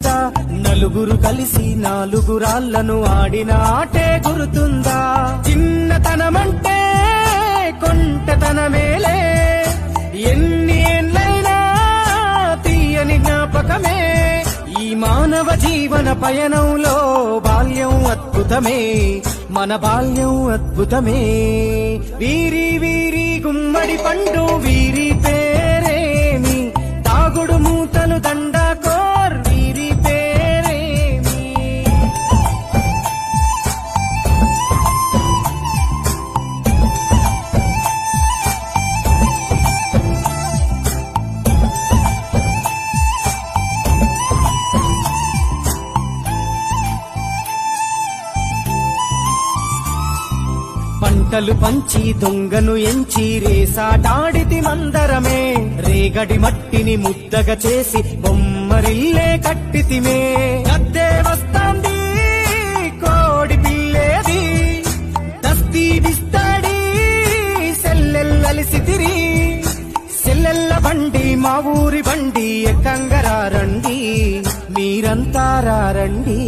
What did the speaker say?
నలుగురు కలిసి నాలుగు రాళ్లను ఆడిన ఆటే గురుతుందా? చిన్నతనమంటే కొంటతనమేలే, ఎన్ని ఏళ్ళైనా తీయని జ్ఞాపకమే. ఈ మానవ జీవన పయనంలో బాల్యం అద్భుతమే, మన బాల్యం అద్భుతమే. వీరి వీరి గుమ్మడి పండు వీరి పేరేమి, తాగుడు మూతలు దండాకోర్ వీరి పేరేమి. పంటలు పంచి దొంగను ఎంచి రేసాటాడితి మందరమే, రేగడి మట్టిని ముద్దగా చేసి బొమ్మరిల్లే కట్టితిమే. గద్దే వస్తాంది కోడి పిల్లేది, దస్తీ బిస్తాడి సెల్లెల్లలిసితిరి. సెల్లెల్ల బండి మా ఊరి బండి ఎక్కంగరారండి, మీరంతా రండి.